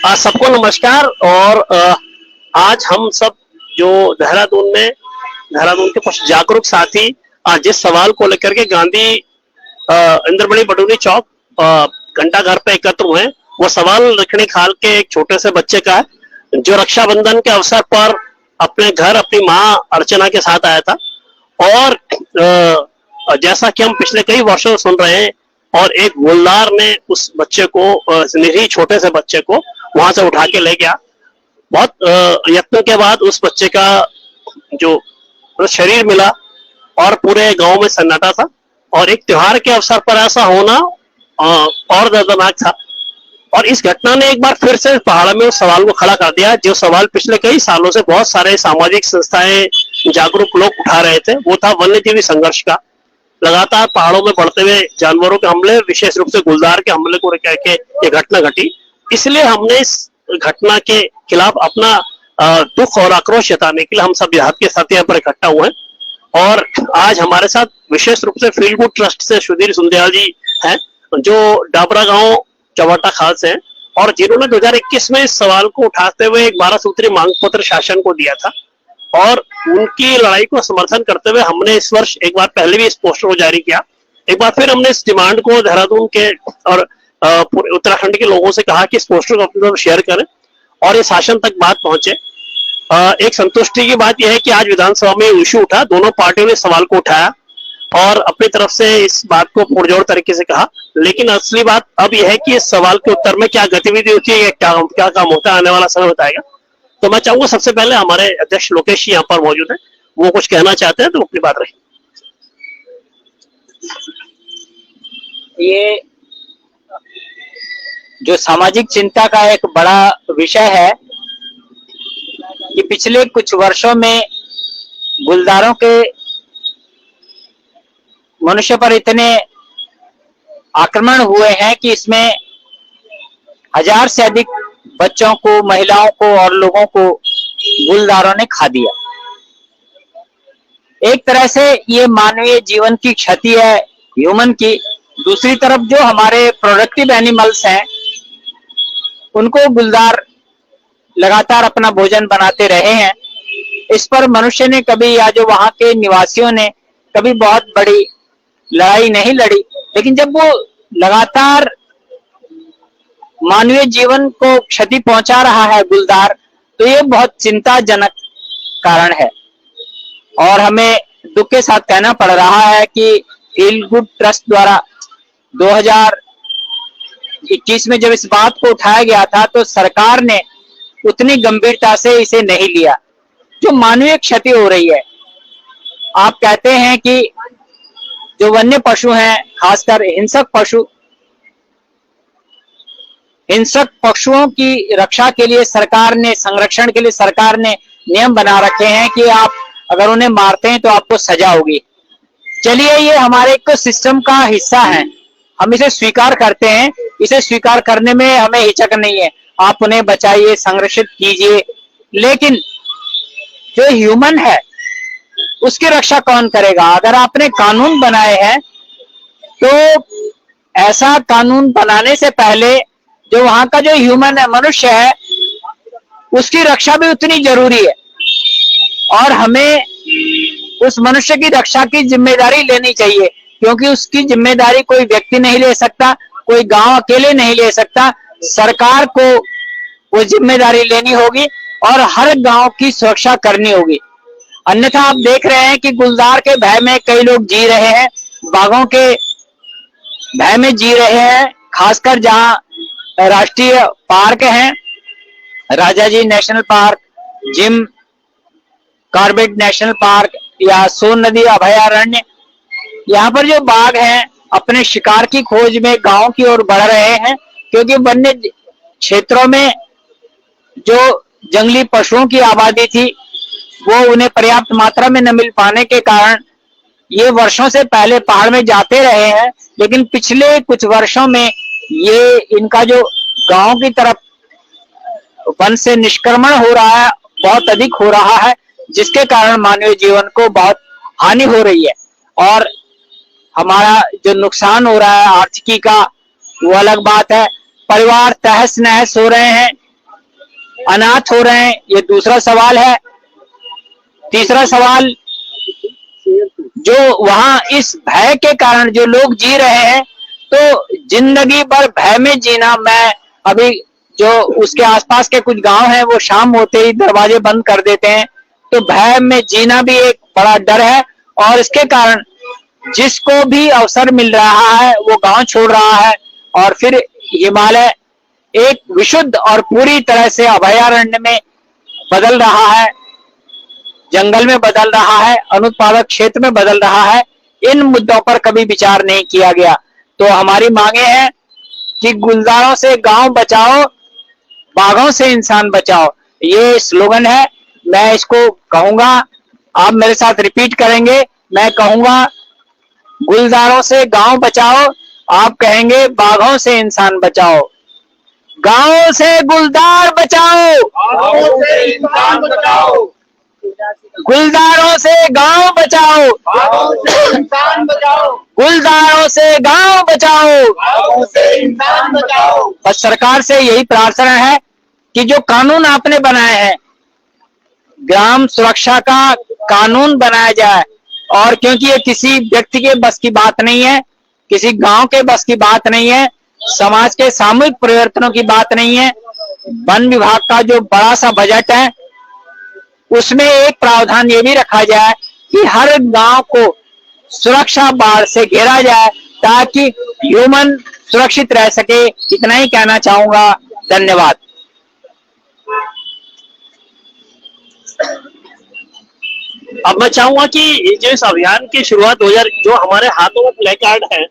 सबको नमस्कार। और आज हम सब जो देहरादून के कुछ जागरूक साथी जिस सवाल को लेकर के गांधी इंद्रमणि बडोनी चौक घंटा घर पे एकत्र हुए, वो सवाल रखने खाल के एक छोटे से बच्चे का है जो रक्षाबंधन के अवसर पर अपने घर अपनी माँ अर्चना के साथ आया था। और जैसा कि हम पिछले कई वर्षों से सुन रहे हैं, और एक गोलदार ने उस बच्चे को, निरीह छोटे से बच्चे को वहां से उठा के ले गया। बहुत यत्न के बाद उस बच्चे का जो शरीर मिला और पूरे गांव में सन्नाटा था। और एक त्योहार के अवसर पर ऐसा होना और दर्दनाक था। और इस घटना ने एक बार फिर से पहाड़ में उस सवाल को खड़ा कर दिया, जो सवाल पिछले कई सालों से बहुत सारे सामाजिक संस्थाएं, जागरूक लोग उठा रहे थे। वो था वन्यजीवी संघर्ष का। लगातार पहाड़ों में बढ़ते हुए जानवरों के हमले, विशेष रूप से गुलदार के हमले को लेकर के ये घटना घटी। इसलिए हमने इस घटना के खिलाफ अपना दुख और आक्रोश जताने के लिए हम सब देहात के साथ यहाँ पर इकट्ठा हुए हैं। और आज हमारे साथ विशेष रूप से फील गुड ट्रस्ट से सुधीर सुंदयाल जी हैं, जो डाबरा गांव चौवाटा खाल से हैं, और जिन्होंने 2021 में इस सवाल को उठाते हुए एक 12 सूत्री मांग पत्र शासन को दिया था। और उनकी लड़ाई को समर्थन करते हुए हमने इस वर्ष एक बार पहले भी इस पोस्टर को जारी किया। एक बार फिर हमने इस डिमांड को देहरादून के और पूरे उत्तराखंड के लोगों से कहा कि इस पोस्टर को अपनी तरफ शेयर करें और ये शासन तक बात पहुंचे। एक संतुष्टि की बात यह है कि आज विधानसभा में इशू उठा, दोनों पार्टियों ने सवाल को उठाया और अपनी तरफ से इस बात को पुरजोर तरीके से कहा। लेकिन असली बात अब यह है कि इस सवाल के उत्तर में क्या गतिविधि होती है, क्या काम होता है, आने वाला समय बताएगा। तो मैं चाहूंगा सबसे पहले हमारे अध्यक्ष लोकेश जी यहाँ पर मौजूद हैं, वो कुछ कहना चाहते हैं तो अपनी बात रही। ये जो सामाजिक चिंता का एक बड़ा विषय है कि पिछले कुछ वर्षों में गुलदारों के मनुष्य पर इतने आक्रमण हुए हैं कि इसमें 1000 से अधिक बच्चों को, महिलाओं को और लोगों को गुलदारों ने खा दिया। एक तरह से ये मानवीय जीवन की क्षति है, ह्यूमन की। दूसरी तरफ जो हमारे प्रोडक्टिव एनिमल्स हैं, उनको गुलदार लगातार अपना भोजन बनाते रहे हैं। इस पर मनुष्य ने कभी, या जो वहां के निवासियों ने कभी बहुत बड़ी लड़ाई नहीं लड़ी। लेकिन जब वो लगातार मानवीय जीवन को क्षति पहुंचा रहा है गुलदार, तो ये बहुत चिंताजनक कारण है। और हमें दुख के साथ कहना पड़ रहा है कि फील गुड ट्रस्ट द्वारा 2021 में जब इस बात को उठाया गया था, तो सरकार ने उतनी गंभीरता से इसे नहीं लिया। जो मानवीय क्षति हो रही है, आप कहते हैं कि जो वन्य पशु हैं, खासकर हिंसक पशुओं की रक्षा के लिए सरकार ने, संरक्षण के लिए सरकार ने नियम बना रखे हैं कि आप अगर उन्हें मारते हैं तो आपको सजा होगी। चलिए, ये हमारे एक सिस्टम का हिस्सा है, हम इसे स्वीकार करते हैं। इसे स्वीकार करने में हमें हिचक नहीं है। आप उन्हें बचाइए, संरक्षित कीजिए, लेकिन जो ह्यूमन है उसकी रक्षा कौन करेगा? अगर आपने कानून बनाए हैं, तो ऐसा कानून बनाने से पहले जो वहां का जो ह्यूमन है, मनुष्य है, उसकी रक्षा भी उतनी जरूरी है। और हमें उस मनुष्य की रक्षा की जिम्मेदारी लेनी चाहिए, क्योंकि उसकी जिम्मेदारी कोई व्यक्ति नहीं ले सकता, कोई गांव अकेले नहीं ले सकता। सरकार को वो जिम्मेदारी लेनी होगी और हर गांव की सुरक्षा करनी होगी। अन्यथा आप देख रहे हैं कि गुलदार के भय में कई लोग जी रहे हैं, बाघों के भय में जी रहे हैं। खासकर जहां राष्ट्रीय पार्क हैं, Rajaji national park, Jim Corbett national park या सोन नदी अभयारण्य, यहाँ पर जो बाघ हैं अपने शिकार की खोज में गांव की ओर बढ़ रहे हैं, क्योंकि वन्य क्षेत्रों में जो जंगली पशुओं की आबादी थी वो उन्हें पर्याप्त मात्रा में न मिल पाने के कारण ये वर्षों से पहले पहाड़ में जाते रहे हैं। लेकिन पिछले कुछ वर्षों में ये इनका जो गांव की तरफ वन से निष्क्रमण हो रहा है, बहुत अधिक हो रहा है, जिसके कारण मानवीय जीवन को बहुत हानि हो रही है। और हमारा जो नुकसान हो रहा है आर्थिकी का, वो अलग बात है। परिवार तहस नहस हो रहे हैं, अनाथ हो रहे हैं, ये दूसरा सवाल है। तीसरा सवाल, जो वहां इस भय के कारण जो लोग जी रहे हैं, तो जिंदगी भर भय में जीना, मैं अभी जो उसके आसपास के कुछ गांव हैं वो शाम होते ही दरवाजे बंद कर देते हैं, तो भय में जीना भी एक बड़ा डर है। और इसके कारण जिसको भी अवसर मिल रहा है वो गांव छोड़ रहा है और फिर हिमालय एक विशुद्ध और पूरी तरह से अभयारण्य में बदल रहा है, जंगल में बदल रहा है, अनुत्पादक क्षेत्र में बदल रहा है। इन मुद्दों पर कभी विचार नहीं किया गया। तो हमारी मांगे हैं कि गुलदारों से गांव बचाओ, बाघों से इंसान बचाओ, ये स्लोगन है। मैं इसको कहूंगा, आप मेरे साथ रिपीट करेंगे। मैं कहूंगा गुलदारों से गांव बचाओ, आप कहेंगे बाघों से इंसान बचाओ। गांवों से गुलदार बचाओ, बाघों से इंसान बचाओ, गुलदारों से गांव बचाओ, बाघों से इंसान बचाओ, गुलदारों से गांव बचाओ। बाघों से इंसान बचाओ। बस सरकार से यही प्रार्थना है कि जो कानून आपने बनाए हैं, ग्राम सुरक्षा का कानून बनाया जाए। और क्योंकि ये किसी व्यक्ति के बस की बात नहीं है, किसी गांव के बस की बात नहीं है, समाज के सामूहिक परिवर्तनों की बात नहीं है। वन विभाग का जो बड़ा सा बजट है उसमें एक प्रावधान ये भी रखा जाए कि हर गांव को सुरक्षा बाड़ से घेरा जाए ताकि ह्यूमन सुरक्षित रह सके। इतना ही कहना चाहूंगा। धन्यवाद। अब मैं चाहूंगा कि जो इस अभियान की शुरुआत 2000 जो हमारे हाथों में प्ले कार्ड है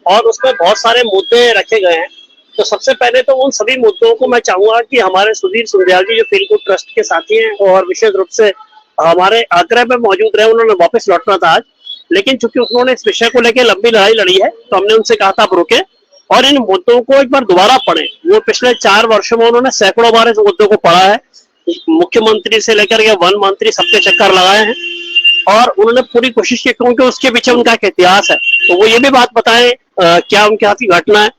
और उसमें बहुत सारे मुद्दे रखे गए हैं, तो सबसे पहले तो उन सभी मुद्दों को मैं चाहूंगा कि हमारे सुधीर सुंदरियाल जी जो फील गुड ट्रस्ट के साथी हैं और विशेष रूप से हमारे आगरा में मौजूद रहे, उन्होंने वापस लौटना था आज, लेकिन चूंकि उन्होंने इस विषय को लेकर लंबी लड़ाई लड़ी है तो हमने उनसे कहा था आप रुके और इन मुद्दों को एक बार दोबारा पढ़ें। वो पिछले 4 वर्षों में उन्होंने सैकड़ों बार इस मुद्दों को पढ़ा है, मुख्यमंत्री से लेकर के वन मंत्री सबके चक्कर लगाए हैं और उन्होंने पूरी कोशिश की क्योंकि उसके पीछे उनका एक इतिहास है। तो वो ये भी बात बताएं क्या उनके हाथ की घटना है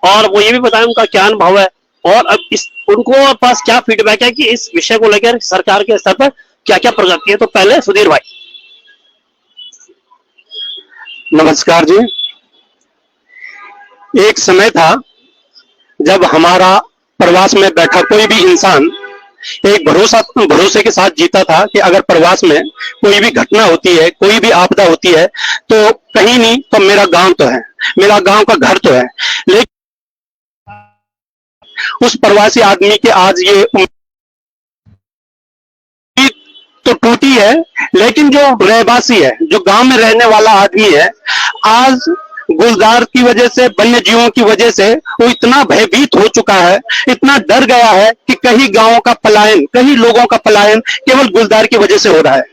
और वो ये भी बताएं उनका क्या अनुभव है और अब इस उनको पास क्या फीडबैक है कि इस विषय को लेकर सरकार के स्तर पर क्या क्या प्रगति है। तो पहले सुधीर भाई। नमस्कार जी। एक समय था जब हमारा प्रवास में बैठा कोई भी इंसान एक भरोसे के साथ जीता था कि अगर प्रवास में कोई भी घटना होती है, कोई भी आपदा होती है तो कहीं नहीं तो मेरा गांव तो है, मेरा गांव का घर तो है। लेकिन उस प्रवासी आदमी के आज ये तो टूटी है, लेकिन जो रहवासी है, जो गांव में रहने वाला आदमी है, आज गुलदार की वजह से, वन्य जीवों की वजह से वो इतना भयभीत हो चुका है, इतना डर गया है कि कहीं गांवों का पलायन, कहीं लोगों का पलायन केवल गुलदार की वजह से हो रहा है।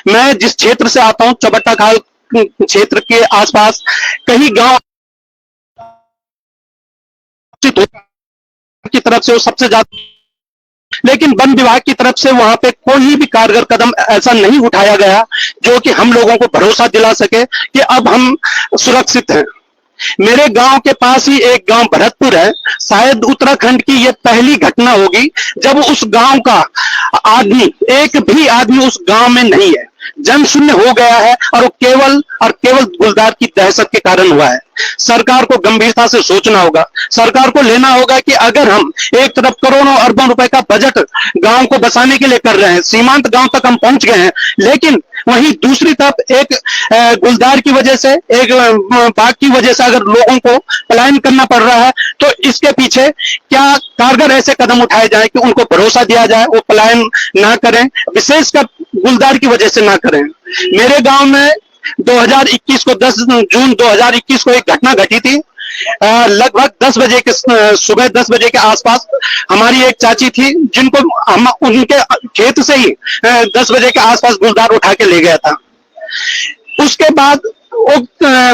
मैं जिस क्षेत्र से आता हूं, चबट्टा खाल क्षेत्र के आसपास कहीं गांव की तरफ से वो सबसे ज्यादा, लेकिन वन विभाग की तरफ से वहां पे कोई भी कारगर कदम ऐसा नहीं उठाया गया जो कि हम लोगों को भरोसा दिला सके कि अब हम सुरक्षित हैं। मेरे गांव के पास ही एक गांव भरतपुर है, शायद उत्तराखंड की यह पहली घटना होगी जब उस गांव का आदमी, एक भी आदमी उस गांव में नहीं है, जन शून्य हो गया है और वो केवल गुलदार की दहशत के कारण हुआ है। सरकार को गंभीरता से सोचना होगा, सरकार को लेना होगा कि अगर हम एक तरफ करोड़ों अरबों रुपए का बजट गांव को बसाने के लिए कर रहे हैं, सीमांत गांव तक हम पहुंच गए हैं, लेकिन वहीं दूसरी तरफ एक गुलदार की वजह से, एक बाघ की वजह से अगर लोगों को पलायन करना पड़ रहा है तो इसके पीछे क्या कारगर ऐसे कदम उठाए जाए कि उनको भरोसा दिया जाए, वो पलायन ना करें, विशेषकर गुलदार की वजह से ना करें। मेरे गांव में 2021 को 10 जून 2021 को एक घटना घटी थी। लगभग 10 बजे के सुबह 10 बजे के आसपास हमारी एक चाची थी जिनको हम उनके खेत से ही 10 बजे के आसपास गुलदार उठा के ले गया था। उसके बाद वो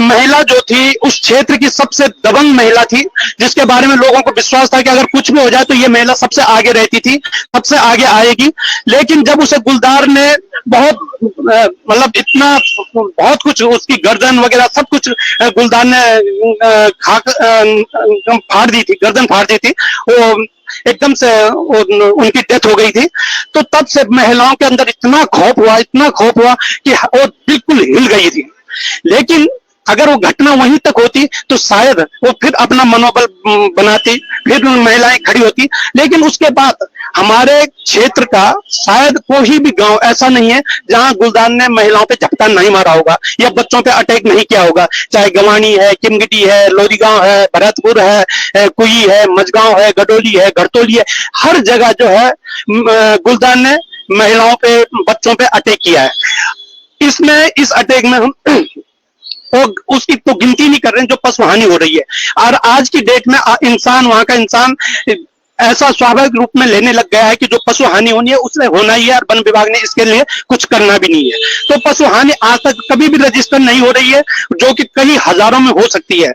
महिला जो थी उस क्षेत्र की सबसे दबंग महिला थी, जिसके बारे में लोगों को विश्वास था कि अगर कुछ भी हो जाए तो ये महिला सबसे आगे रहती थी, सबसे आगे आएगी। लेकिन जब उसे गुलदार ने बहुत मतलब इतना बहुत कुछ, उसकी गर्दन वगैरह सब कुछ गुलदार ने फाड़ दी थी, गर्दन फाड़ दी थी। वो एकदम से उनकी डेथ हो गई थी, तो तब से महिलाओं के अंदर इतना खौफ हुआ कि वो बिल्कुल हिल गई थी। लेकिन अगर वो घटना वहीं तक होती तो शायद वो फिर अपना मनोबल बनाती, फिर महिलाएं खड़ी होती। लेकिन उसके बाद हमारे क्षेत्र का शायद कोई भी गांव ऐसा नहीं है जहां गुलदार ने महिलाओं पे झपटा नहीं मारा होगा या बच्चों पे अटैक नहीं किया होगा। चाहे गवानी है, किमगिटी है, लोरीगांव है, भरतपुर है, कुई है, मझगांव है, गडोली है, घरतोली है, हर जगह जो है गुलदार ने महिलाओं पे, बच्चों पे अटैक किया है। इस अटैक में हम और उसकी तो गिनती नहीं कर रहे हैं जो पशु हानि हो रही है। और आज की डेट में वहां का इंसान ऐसा स्वाभाविक रूप में लेने लग गया है कि जो पशु हानि होनी है उसने होना ही है, और वन विभाग ने इसके लिए कुछ करना भी नहीं है। तो पशु हानि आज तक कभी भी रजिस्टर नहीं हो रही है, जो कि कई हजारों में हो सकती है।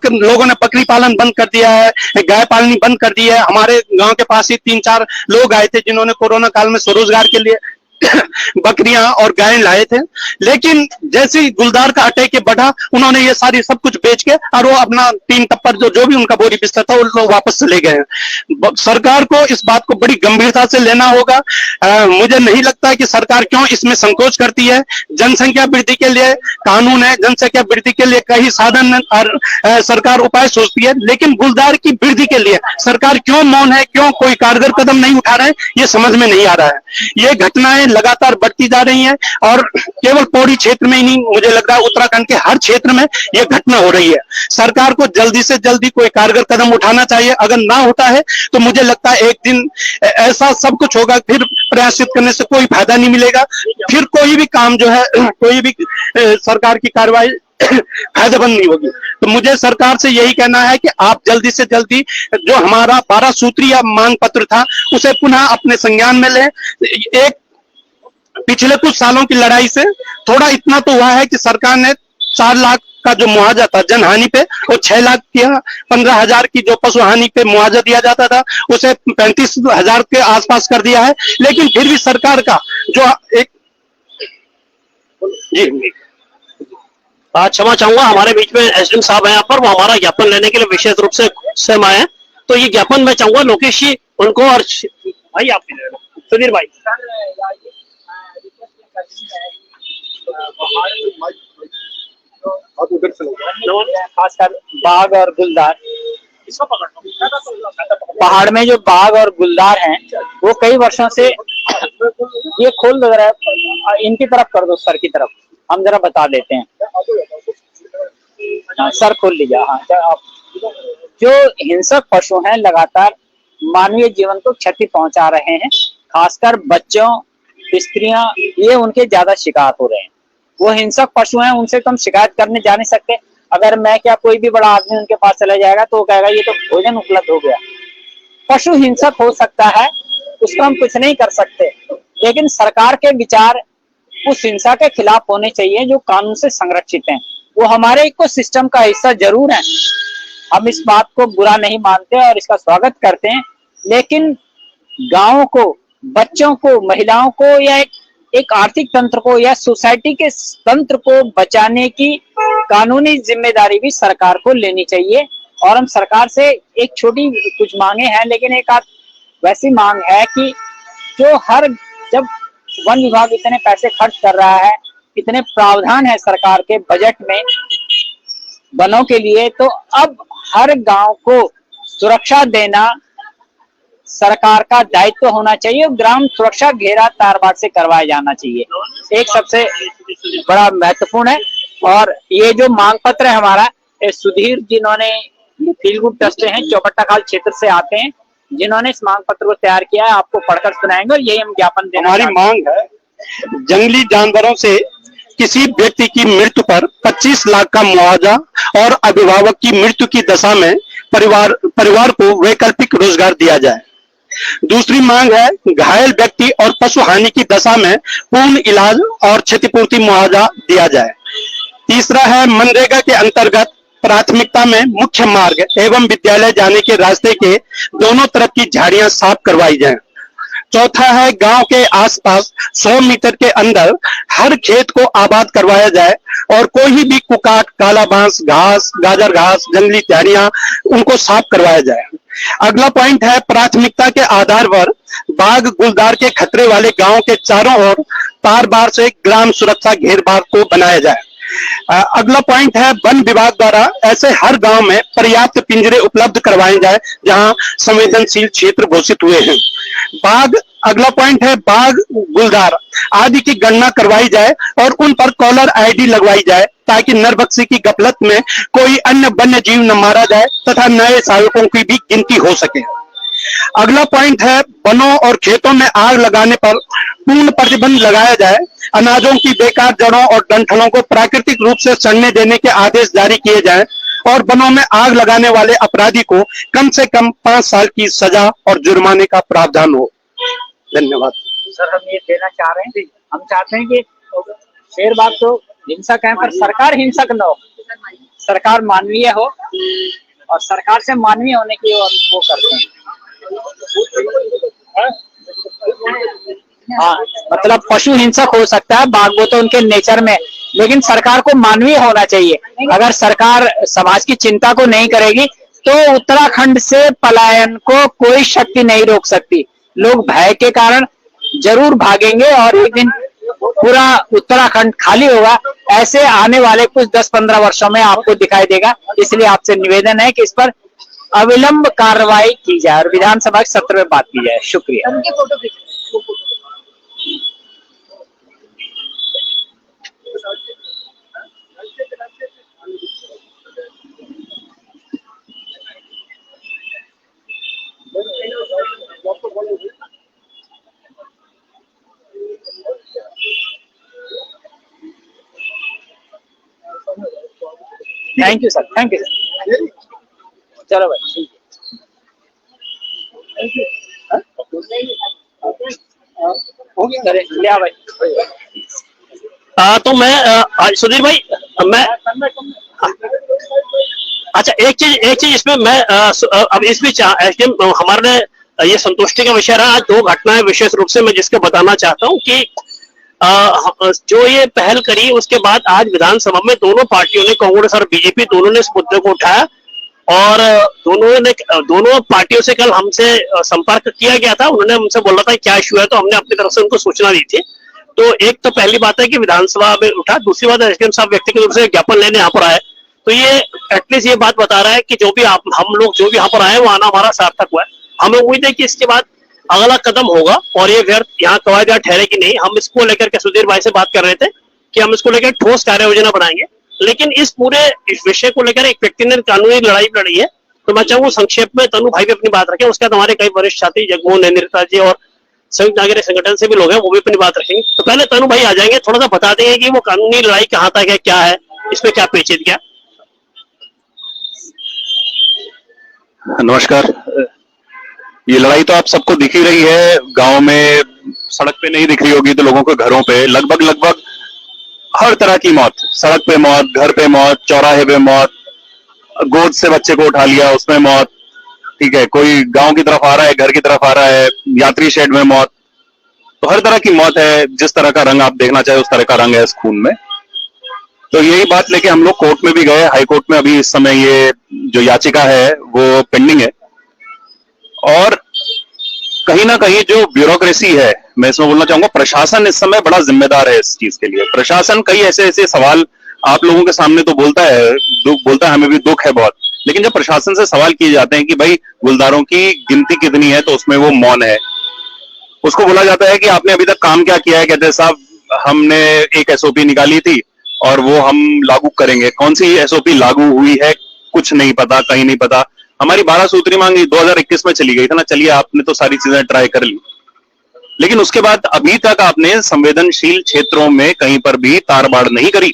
लोगों ने बकरी पालन बंद कर दिया है, गाय पालनी बंद कर दी है। हमारे गांव के पास ही 3-4 लोग आए थे जिन्होंने कोरोना काल में स्वरोजगार के लिए बकरियां और गायें लाए थे। लेकिन जैसे ही गुलदार का अटैक बढ़ा, उन्होंने ये सारी सब कुछ बेच के और वो अपना 3 टप्पर जो भी उनका बोरी बिस्तर था, उन लोग वापस चले गए। सरकार को इस बात को बड़ी गंभीरता से लेना होगा। मुझे नहीं लगता कि सरकार क्यों इसमें संकोच करती है। जनसंख्या वृद्धि के लिए कानून है, जनसंख्या वृद्धि के लिए कई साधन और सरकार उपाय सोचती है, लेकिन गुलदार की वृद्धि के लिए सरकार क्यों मौन है, क्यों कोई कारगर कदम नहीं उठा रहे हैं, ये समझ में नहीं आ रहा है। ये घटनाएं लगातार बढ़ती जा रही हैं, और केवल पौड़ी क्षेत्र में ही नहीं, मुझे लग रहा है उत्तराखंड के हर क्षेत्र में यह घटना हो रही है। सरकार को जल्दी से जल्दी कोई कारगर कदम उठाना चाहिए। अगर ना उठा है तो मुझे लगता है एक दिन ऐसा सब कुछ होगा, फिर प्रयासित करने से कोई फायदा नहीं मिलेगा, फिर कोई भी काम जो है, कोई भी सरकार की कार्रवाई फायदेमंद नहीं होगी। तो मुझे सरकार से यही कहना है कि आप जल्दी से जल्दी जो हमारा 12 सूत्रीय मांग पत्र था उसे पुनः अपने संज्ञान में लें। एक पिछले कुछ सालों की लड़ाई से थोड़ा इतना तो हुआ है कि सरकार ने 4 लाख का जो मुआवजा था जनहानि पे, वो 6 लाख किया। 15,000 की जो पशु हानि पे मुआवजा दिया जाता था उसे 35,000 के आसपास कर दिया है। लेकिन फिर भी सरकार का जो एक जी क्षमा चाहूंगा, हमारे बीच में एसडीएम साहब हैं यहाँ पर, वो हमारा ज्ञापन लेने के लिए विशेष रूप से स्वयं आए हैं। तो ये ज्ञापन मैं चाहूंगा लोकेश जी उनको, और भाई आप भी ले लेना, सुधीर भाई। खासकर बाघ और गुलदार, पहाड़ में जो बाघ और गुलदार हैं वो कई वर्षों से, ये खोल दो जरा, इनकी तरफ कर दो, सर की तरफ, हम जरा बता देते हैं। सर खोल लीजिए। हाँ, आप जो हिंसक पशु हैं लगातार मानवीय जीवन को क्षति पहुंचा रहे हैं, खासकर बच्चों, स्त्रियां, ये उनके ज्यादा शिकार हो रहे हैं। वो हिंसक पशु हैं, उनसे तो हम शिकायत करने जा नहीं सकते। अगर मैं क्या कोई भी बड़ा आदमी उनके पास चला जाएगा तो वो कहेगा ये तो भोजन उपलब्ध हो गया। पशु हिंसक हो सकता है, उसका हम कुछ नहीं कर सकते, लेकिन सरकार के विचार उस हिंसा के खिलाफ होने चाहिए जो कानून से संरक्षित हैं। वो हमारे इकोसिस्टम का हिस्सा जरूर है, हम इस बात को बुरा नहीं मानते और इसका स्वागत करते हैं, लेकिन गांवों को, बच्चों को, महिलाओं को या एक आर्थिक तंत्र को या सोसाइटी के तंत्र को बचाने की कानूनी जिम्मेदारी भी सरकार को लेनी चाहिए। और हम सरकार से एक छोटी कुछ मांगे हैं, लेकिन एक आध वैसी मांग है कि जो जब वन विभाग इतने पैसे खर्च कर रहा है, इतने प्रावधान है सरकार के बजट में वनों के लिए, तो अब हर गांव को सुरक्षा देना सरकार का दायित्व होना चाहिए। ग्राम सुरक्षा घेरा तारबाड़ से करवाया जाना चाहिए, एक सबसे बड़ा महत्वपूर्ण है। और ये जो मांग पत्र है हमारा, सुधीर जिन्होंने फील गुड ट्रस्ट हैं, चौपट्टा खाल क्षेत्र से आते हैं, जिन्होंने इस मांग पत्र को तैयार किया है, आपको पढ़कर सुनाएंगे और यही हम ज्ञापन देना। हमारी मांग है जंगली जानवरों से किसी व्यक्ति की मृत्यु पर 25 लाख का मुआवजा और अभिभावक की मृत्यु की दशा में परिवार को वैकल्पिक रोजगार दिया जाए। दूसरी मांग है घायल व्यक्ति और पशु हानि की दशा में पूर्ण इलाज और क्षतिपूर्ति मुआवजा दिया जाए। तीसरा है मनरेगा के अंतर्गत प्राथमिकता में मुख्य मार्ग एवं विद्यालय जाने के रास्ते के दोनों तरफ की झाड़ियां साफ करवाई जाएं। चौथा है गांव के आसपास 100 मीटर के अंदर हर खेत को आबाद करवाया जाए और कोई भी कुकाट, काला बांस, घास, गाजर घास, जंगली झाड़ियां, उनको साफ करवाया जाए। अगला पॉइंट है प्राथमिकता के आधार पर बाघ गुलदार के खतरे वाले गांव के चारों ओर तार बाड़ से ग्राम सुरक्षा घेरबाड़ को बनाया जाए। अगला पॉइंट है वन विभाग द्वारा ऐसे हर गांव में पर्याप्त पिंजरे उपलब्ध करवाए जाए जहां संवेदनशील क्षेत्र घोषित हुए हैं। अगला पॉइंट है बाघ गुलदार आदि की गणना करवाई जाए और उन पर कॉलर आईडी लगवाई जाए ताकि नरभक्षी की गफलत में कोई अन्य वन्य जीव न मारा जाए तथा नए सहायकों की भी गिनती हो सके। अगला पॉइंट है वनों और खेतों में आग लगाने पर पूर्ण प्रतिबंध लगाया जाए। अनाजों की बेकार जड़ों और डंठलों को प्राकृतिक रूप से सड़ने देने के आदेश जारी किए जाएं और वनों में आग लगाने वाले अपराधी को कम से कम 5 साल की सजा और जुर्माने का प्रावधान हो। धन्यवाद। सर हम ये देना चाह रहे हैं, हम चाहते हैं कि शेर बाग तो हिंसक है पर सरकार हिंसक न हो, सरकार मानवीय हो और सरकार से मानवीय होने की वो करते हैं। हाँ मतलब पशु हिंसक हो सकता है बाघ, वो तो उनके नेचर में, लेकिन सरकार को मानवीय होना चाहिए। अगर सरकार समाज की चिंता को नहीं करेगी तो उत्तराखंड से पलायन को कोई शक्ति नहीं रोक सकती। लोग भय के कारण जरूर भागेंगे और एक दिन पूरा उत्तराखंड खाली होगा। ऐसे आने वाले कुछ 10-15 वर्षों में आपको दिखाई देगा। इसलिए आपसे निवेदन है कि इस पर अविलंब कार्रवाई की जाए और विधानसभा के सत्र में बात की जाए। शुक्रिया। Thank you sir, thank you sir. चलो भाई लिया भाई। तो मैं सुधीर भाई मैं अच्छा एक चीज इसमें मैं अब इस बीच एसडीएम हमारे ये संतुष्टि का विषय रहा। आज 2 घटनाएं विशेष रूप से मैं जिसके बताना चाहता हूं कि जो ये पहल करी उसके बाद आज विधानसभा में दोनों पार्टियों ने, कांग्रेस और बीजेपी दोनों ने इस मुद्दे को उठाया और दोनों पार्टियों से कल हमसे संपर्क किया गया था। उन्होंने हमसे बोला था क्या इश्यू है, तो हमने अपनी तरफ से उनको सूचना दी थी। तो एक तो पहली बात है कि विधानसभा में उठा, दूसरी बात एसडीएम साहब व्यक्तिगत रूप से ज्ञापन लेने यहाँ पर आए, तो ये एटलीस्ट ये बात बता रहा है कि जो भी हम लोग जो भी यहाँ पर आए वो आना हमारा सार्थक हुआ है। हमें उम्मीद है कि इसके बाद अगला कदम होगा और ये व्यर्थ यहाँ कवायद ठहरेगी नहीं। हम इसको लेकर के सुधीर भाई से बात कर रहे थे कि हम इसको लेकर ठोस कार्य योजना बनाएंगे, लेकिन इस पूरे विषय को लेकर एक व्यक्ति ने कानूनी लड़ाई लड़ी है। तो मैं चाहूंगा संक्षेप में तनु भाई भी अपनी बात रखें, उसके बाद हमारे कई वरिष्ठ साथी जगमोहन नेता जी और संयुक्त नागरिक संगठन से भी लोग हैं, वो भी अपनी बात रखेंगे। तो पहले तनु भाई आ जाएंगे, थोड़ा सा बता देंगे कि वो कानूनी लड़ाई कहाँ तक है, क्या है, इसमें क्या पेचीदगियां। नमस्कार। ये लड़ाई तो आप सबको दिख ही रही है, गांव में सड़क पे नहीं दिख रही होगी तो लोगों के घरों पे लगभग हर तरह की मौत, सड़क पे मौत, घर पे मौत, चौराहे पे मौत, गोद से बच्चे को उठा लिया उसमें मौत, ठीक है, कोई गांव की तरफ आ रहा है, घर की तरफ आ रहा है, यात्री शेड में मौत, तो हर तरह की मौत है। जिस तरह का रंग आप देखना चाहे उस तरह का रंग है इस खून में। तो यही बात लेके हम लोग कोर्ट में भी गए, हाई कोर्ट में अभी इस समय ये जो याचिका है वो पेंडिंग है। और कहीं ना कहीं जो ब्यूरोक्रेसी है, मैं इसमें बोलना चाहूंगा प्रशासन इस समय बड़ा जिम्मेदार है इस चीज के लिए। प्रशासन कई ऐसे सवाल आप लोगों के सामने तो बोलता है, हमें भी दुख है बहुत, लेकिन जब प्रशासन से सवाल किए जाते हैं कि भाई गुलदारों की गिनती कितनी है, तो उसमें वो मौन है। उसको बोला जाता है कि आपने अभी तक काम क्या किया है, कहते हैं साहब हमने एक एसओपी निकाली थी और वो हम लागू करेंगे। कौन सी एसओपी लागू हुई है कुछ नहीं पता, कहीं नहीं पता। हमारी 12 सूत्री मांग 2021 में चली गई था ना, चलिए आपने तो सारी चीजें ट्राई कर ली, लेकिन उसके बाद अभी तक आपने संवेदनशील क्षेत्रों में कहीं पर भी तार बाड़ नहीं करी।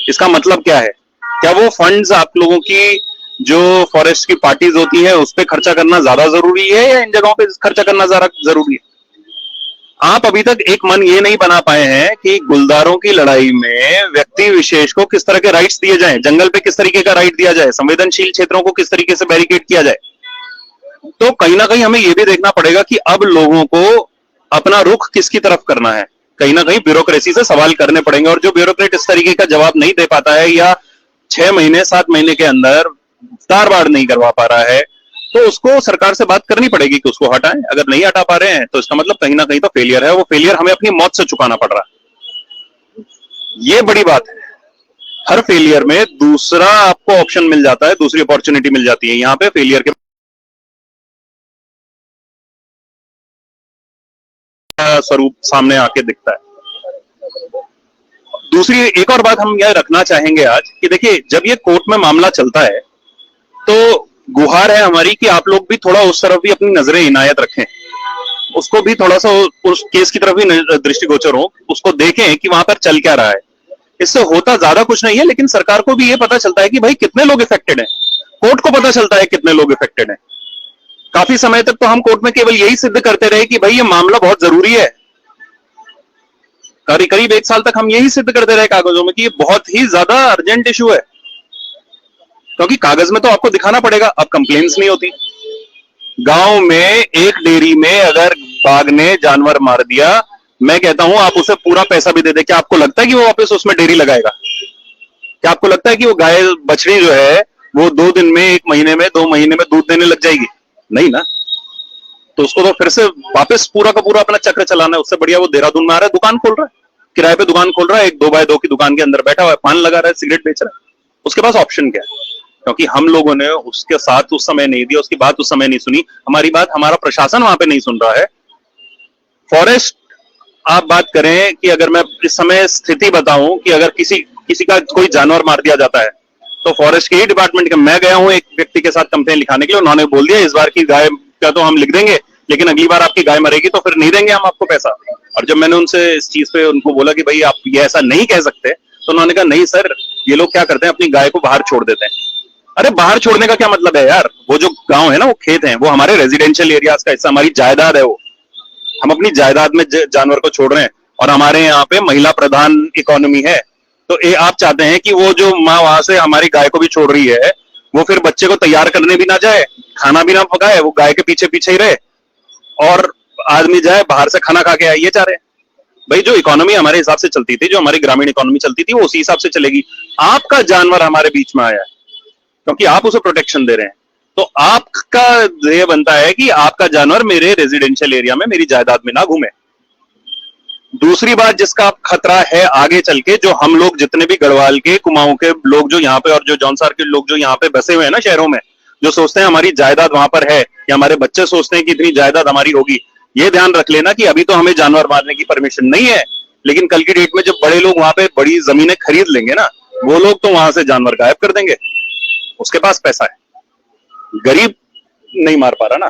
इसका मतलब क्या है? क्या वो फंड्स आप लोगों की जो फॉरेस्ट की पार्टीज होती है उस पर खर्चा करना ज्यादा जरूरी है या इन जगहों पे खर्चा करना ज्यादा जरूरी है? आप अभी तक एक मन ये नहीं बना पाए हैं कि गुलदारों की लड़ाई में व्यक्ति विशेष को किस तरह के राइट्स दिए जाएं, जंगल पे किस तरीके का राइट दिया जाए, संवेदनशील क्षेत्रों को किस तरीके से बैरिकेड किया जाए। तो कहीं ना कहीं हमें यह भी देखना पड़ेगा कि अब लोगों को अपना रुख किसकी तरफ करना है। कहीं ना कहीं ब्यूरोक्रेसी से सवाल करने पड़ेंगे, और जो ब्यूरोक्रेट इस तरीके का जवाब नहीं दे पाता है या 6 महीने 7 महीने के अंदर तार बाड़ नहीं करवा पा रहा है, तो उसको सरकार से बात करनी पड़ेगी कि उसको हटाएं। अगर नहीं हटा पा रहे हैं तो इसका मतलब कहीं ना कहीं तो फेलियर है, वो फेलियर हमें अपनी मौत से चुकाना पड़ रहा है। ये बड़ी बात है। हर फेलियर में दूसरा आपको ऑप्शन मिल जाता है, दूसरी अपॉर्चुनिटी मिल जाती है। यहां पे फेलियर के स्वरूप सामने आके दिखता है। दूसरी एक और बात हम यह रखना चाहेंगे आज कि देखिए, जब ये कोर्ट में मामला चलता है तो गुहार है हमारी कि आप लोग भी थोड़ा उस तरफ भी अपनी नजरें इनायत रखें, उसको भी थोड़ा सा उस केस की तरफ भी दृष्टिगोचर हो, उसको देखें कि वहां पर चल क्या रहा है। इससे होता ज्यादा कुछ नहीं है, लेकिन सरकार को भी ये पता चलता है कि भाई कितने लोग इफेक्टेड हैं, कोर्ट को पता चलता है कितने लोग इफेक्टेड हैं। काफी समय तक तो हम कोर्ट में केवल यही सिद्ध करते रहे कि भाई ये मामला बहुत जरूरी है। करीब 1 साल तक हम यही सिद्ध करते रहे कागजों में कि ये बहुत ही ज्यादा अर्जेंट इशू है, क्योंकि कागज में तो आपको दिखाना पड़ेगा। अब कंप्लेन्स नहीं होती। गांव में एक डेयरी में अगर बाघ ने जानवर मार दिया, मैं कहता हूं आप उसे पूरा पैसा भी दे दे, क्या आपको लगता है कि वो वापस उसमें डेयरी लगाएगा? क्या आपको लगता है कि वो गाय बछड़ी जो है वो 2 दिन में, 1 महीने में, 2 महीने में दूध देने लग जाएगी? नहीं ना। तो उसको तो फिर से वापस पूरा का पूरा अपना चक्र चलाना है। उससे बढ़िया वो देहरादून में आ रहा है, दुकान खोल रहा है, किराए पे दुकान खोल रहा है, 1 2x2 की दुकान के अंदर बैठा हुआ है, पान लगा रहा है, सिगरेट बेच रहा है। उसके पास ऑप्शन क्या है? क्योंकि हम लोगों ने उसके साथ उस समय नहीं दिया, उसकी बात उस समय नहीं सुनी, हमारी बात हमारा प्रशासन वहां पे नहीं सुन रहा है। फॉरेस्ट आप बात करें कि अगर मैं इस समय स्थिति बताऊं कि अगर किसी का कोई जानवर मार दिया जाता है तो फॉरेस्ट के ही डिपार्टमेंट का, मैं गया हूं एक व्यक्ति के साथ कंप्लेन लिखाने के लिए, उन्होंने बोल दिया इस बार की गाय का तो हम लिख देंगे, लेकिन अगली बार आपकी गाय मरेगी तो फिर नहीं देंगे हम आपको पैसा। और जब मैंने उनसे इस चीज पे उनको बोला कि भाई आप ये ऐसा नहीं कह सकते, तो उन्होंने कहा नहीं सर, ये लोग क्या करते हैं, अपनी गाय को बाहर छोड़ देते हैं। अरे बाहर छोड़ने का क्या मतलब है यार? वो जो गांव है ना, वो खेत है, वो हमारे रेजिडेंशियल एरियाज का हिस्सा, हमारी जायदाद है। वो हम अपनी जायदाद में जानवर को छोड़ रहे हैं, और हमारे यहाँ पे महिला प्रधान इकोनॉमी है। तो आप चाहते हैं कि वो जो माँ वहां से हमारी गाय को भी छोड़ रही है, वो फिर बच्चे को तैयार करने भी ना जाए, खाना भी ना पकाए, वो गाय के पीछे पीछे ही रहे, और आदमी जाए बाहर से खाना खा के आए। ये चाह रहे हैं भाई, जो इकोनॉमी हमारे हिसाब से चलती थी, जो हमारी ग्रामीण इकोनॉमी चलती थी, वो उसी हिसाब से चलेगी। आपका जानवर हमारे बीच में आया है क्योंकि आप उसे प्रोटेक्शन दे रहे हैं, तो आपका ध्येय बनता है कि आपका जानवर मेरे रेजिडेंशियल एरिया में, मेरी जायदाद में ना घूमे। दूसरी बात जिसका खतरा है आगे चल के, जो हम लोग जितने भी गढ़वाल के, कुमाऊं के लोग जो यहाँ पे, और जो जौनसार के लोग जो यहाँ पे बसे हुए हैं ना शहरों में, जो सोचते हैं हमारी जायदाद वहां पर है, या हमारे बच्चे सोचते हैं कि इतनी जायदाद हमारी होगी, ये ध्यान रख लेना कि अभी तो हमें जानवर मारने की परमिशन नहीं है, लेकिन कल की डेट में जब बड़े लोग वहां पे बड़ी जमीनें खरीद लेंगे ना, वो लोग तो वहां से जानवर गायब कर देंगे। उसके पास पैसा है, गरीब नहीं मार पा रहा ना,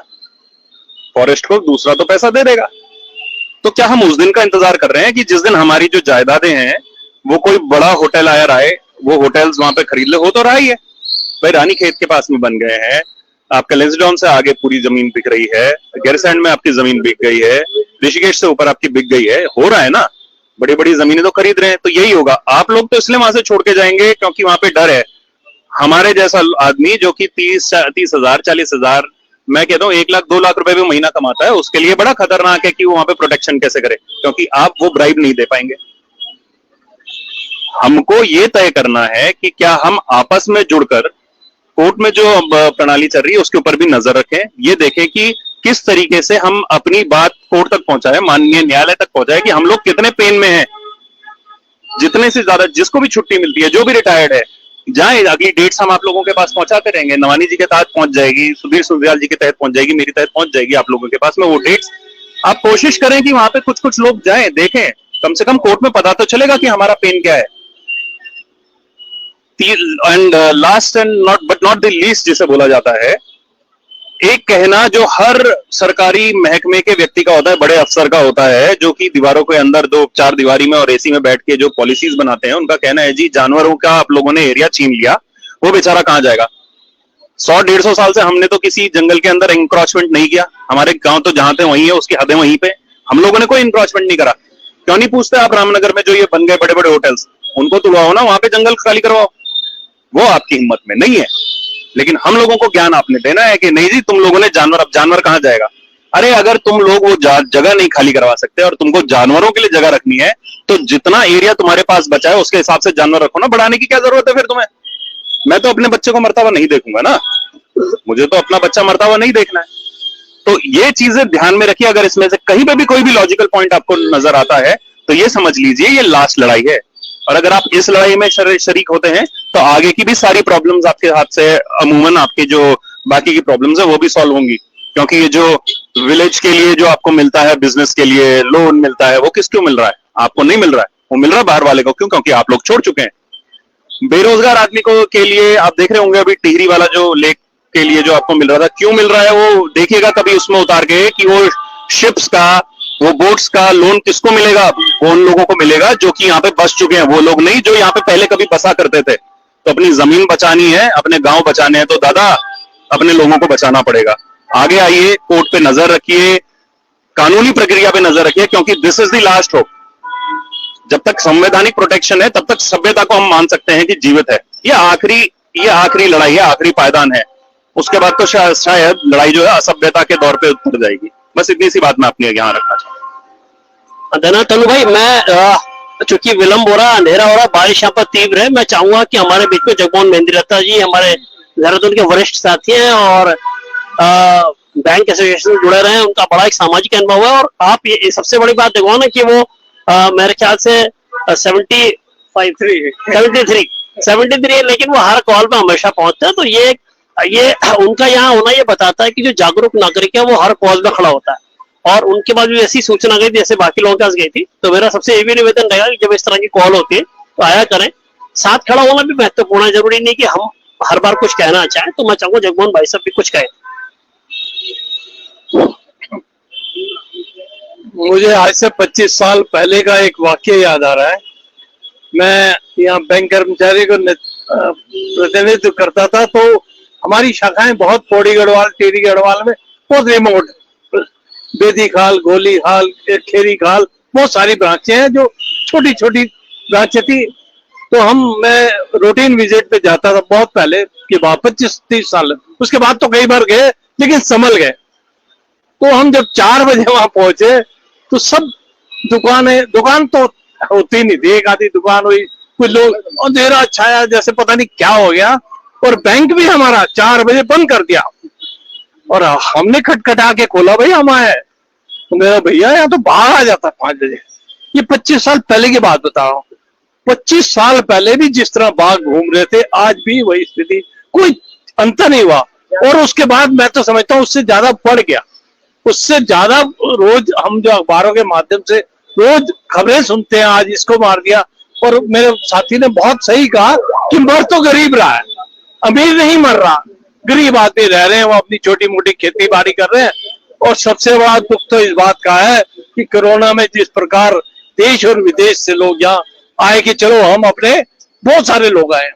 फॉरेस्ट को दूसरा तो पैसा दे देगा। तो क्या हम उस दिन का इंतजार कर रहे हैं कि जिस दिन हमारी जो जायदादें हैं वो कोई बड़ा होटल आया रहा है, वो होटल्स वहां पे खरीद ले? हो तो रहा ही है भाई, रानी खेत के पास में बन गए हैं, आपका लेंसडाउन से आगे पूरी जमीन बिक रही है, गैरसैंड में आपकी जमीन बिक गई है, ऋषिकेश से ऊपर आपकी बिक गई है, हो रहा है ना, बड़ी बड़ी जमीनें तो खरीद रहे हैं। तो यही होगा, आप लोग तो इसलिए वहां से छोड़ के जाएंगे क्योंकि वहां पे डर है। हमारे जैसा आदमी जो कि 30,000 40,000, मैं कहता हूँ 1 लाख 2 लाख रुपए भी महीना कमाता है, उसके लिए बड़ा खतरनाक है कि वो वहां पे प्रोटेक्शन कैसे करे, क्योंकि आप वो ब्राइब नहीं दे पाएंगे। हमको ये तय करना है कि क्या हम आपस में जुड़कर कोर्ट में जो प्रणाली चल रही है उसके ऊपर भी नजर रखें, ये देखें कि किस तरीके से हम अपनी बात कोर्ट तक पहुंचाए, माननीय न्यायालय तक पहुंचाए कि हम लोग कितने पेन में हैं। जितने से ज्यादा जिसको भी छुट्टी मिलती है, जो भी रिटायर्ड है, जाए, अगली डेट्स हम आप लोगों के पास पहुंचाते रहेंगे। नवानी जी के तहत पहुंच जाएगी, सुधीर सुरजेवाला जी के तहत पहुंच जाएगी, मेरी तहत पहुंच जाएगी आप लोगों के पास में वो डेट्स। आप कोशिश करें कि वहां पे कुछ कुछ लोग जाएं, देखें, कम से कम कोर्ट में पता तो चलेगा कि हमारा पेन क्या है। And last and but not the least जिसे बोला जाता है, एक कहना जो हर सरकारी महकमे के व्यक्ति का होता है, बड़े अफसर का होता है, जो कि दीवारों के अंदर 2-4 दीवारी में और एसी में बैठ के जो पॉलिसीज बनाते हैं, उनका कहना है जी जानवरों का आप लोगों ने एरिया छीन लिया, वो बेचारा कहां जाएगा? 100-150 साल से हमने तो किसी जंगल के अंदर इंक्रोचमेंट नहीं किया, हमारे गांव तो जहां थे वहीं है, उसकी हदें वहीं पे, हम लोगों ने कोई इंक्रोचमेंट नहीं करा। क्यों नहीं पूछते आप रामनगर में जो ये बन गए बड़े बड़े होटल्स, उनको तुड़वाओ ना, वहां पे जंगल खाली करवाओ। वो आपकी हिम्मत में नहीं है, लेकिन हम लोगों को ज्ञान आपने देना है कि नहीं जी तुम लोगों ने जानवर, अब जानवर कहां जाएगा? अरे अगर तुम लोग वो जगह नहीं खाली करवा सकते और तुमको जानवरों के लिए जगह रखनी है, तो जितना एरिया तुम्हारे पास बचा है उसके हिसाब से जानवर रखो ना, बढ़ाने की क्या जरूरत है फिर तुम्हें? मैं तो अपने बच्चे को मरता हुआ नहीं देखूंगा ना, मुझे तो अपना बच्चा मरता हुआ नहीं देखना है। तो ये चीजें ध्यान में रखिए। अगर इसमें से कहीं पे भी कोई भी लॉजिकल पॉइंट आपको नजर आता है तो ये समझ लीजिए ये लास्ट लड़ाई है। और अगर आप इस लड़ाई में शरीक होते हैं तो आगे की भी सारी प्रॉब्लम्स आपके हाथ से, अमूमन आपके जो बाकी की प्रॉब्लम्स है वो भी सॉल्व होंगी। क्योंकि ये जो विलेज के लिए जो आपको मिलता है, बिजनेस के लिए लोन मिलता है, वो किस क्यों मिल रहा है? आपको नहीं मिल रहा है, वो मिल रहा है बाहर वाले को। क्यों? क्योंकि आप लोग छोड़ चुके हैं। बेरोजगार आदमी को के लिए आप देख रहे होंगे अभी टिहरी वाला जो लेक के लिए जो आपको मिल रहा था, क्यों मिल रहा है वो देखिएगा कभी उसमें उतार के कि वो शिप्स का, वो बोट्स का लोन किसको मिलेगा? वो उन लोगों को मिलेगा जो कि यहाँ पे बस चुके हैं, वो लोग नहीं जो यहाँ पे पहले कभी बसा करते थे। तो अपनी जमीन बचानी है, अपने गांव बचाने हैं तो दादा अपने लोगों को बचाना पड़ेगा। आगे आइए, कोर्ट पे नजर रखिए, कानूनी प्रक्रिया पे नजर रखिए, क्योंकि this is the last hope. जब तक संवैधानिक प्रोटेक्शन है तब तक सभ्यता को हम मान सकते हैं कि जीवित है। ये आखिरी लड़ाई है, आखिरी पायदान है। उसके बाद तो शायद लड़ाई जो है असभ्यता के दौर पे उतर जाएगी। बस इतनी सी बात मैं अपने यहाँ रखना चाहता हूँ। धन्यवाद तनु भाई। मैं चूंकि विलंब हो रहा, अंधेरा हो रहा, बारिश यहाँ पर तीव्र है, मैं चाहूंगा कि हमारे बीच में जगमोहन मेहंदीरत्ता जी हमारे देहरादून के वरिष्ठ साथी हैं और बैंक एसोसिएशन में जुड़े रहे हैं। उनका बड़ा एक सामाजिक अनुभव है। और आप ये सबसे बड़ी बात देखो ना कि वो मेरे ख्याल से 73 है, लेकिन वो हर कॉल पे हमेशा पहुंचते हैं। तो ये उनका यहाँ होना ये बताता है कि जो जागरूक नागरिक है वो हर कॉल पे खड़ा होता है। और उनके बाद भी ऐसी सूचना गई जैसे बाकी लोगों के पास गई थी। तो मेरा सबसे ये भी निवेदन रहेगा कि जब इस तरह की कॉल होती है तो आया करें। साथ खड़ा होना भी महत्वपूर्ण है, जरूरी नहीं कि हम हर बार कुछ कहना चाहें। तो मैं चाहूंगा जगमोहन भाई साहब भी कुछ कहें। मुझे आज से 25 साल पहले का एक वाक्य याद आ रहा है। मैं यहाँ बैंक कर्मचारी को प्रतिनिधित्व करता था, तो हमारी शाखाएं बहुत पौड़ी गढ़वाल, टिहरी गढ़वाल में बहुत रिमोट, बेदी खाल, गोली खाल, खेरी खाल, बहुत सारी ब्रांचें हैं जो छोटी छोटी ब्रांचें थी। तो मैं रूटीन विजिट पे जाता था बहुत पहले के बाद, 25-30 साल। उसके बाद तो कई बार गए लेकिन संभल गए। तो हम जब 4 बजे वहां पहुंचे तो सब दुकान तो होती नहीं थी, एक आधी दुकान हुई, कुछ लोग, अंधेरा छाया जैसे पता नहीं क्या हो गया। और बैंक भी हमारा 4 बजे बंद कर दिया। और हमने खटखटा के खोला, भाई हम आए। तो मेरा भैया यहाँ तो बाहर आ जाता 5 बजे। ये 25 साल पहले की बात बता रहा हूँ। 25 साल पहले भी जिस तरह बाघ घूम रहे थे, आज भी वही स्थिति, कोई अंतर नहीं हुआ। और उसके बाद मैं तो समझता हूँ उससे ज्यादा बढ़ गया। उससे ज्यादा रोज हम जो अखबारों के माध्यम से रोज खबरें सुनते हैं, आज इसको मार दिया। और मेरे साथी ने बहुत सही कहा कि मर तो गरीब रहा है, अमीर नहीं मर रहा। गरीब आदमी रह रहे हैं, वो अपनी छोटी मोटी खेती बाड़ी कर रहे हैं। और सबसे बड़ा दुख तो इस बात का है कि कोरोना में जिस प्रकार देश और विदेश से लोग यहाँ आए कि चलो हम अपने, बहुत सारे लोग आए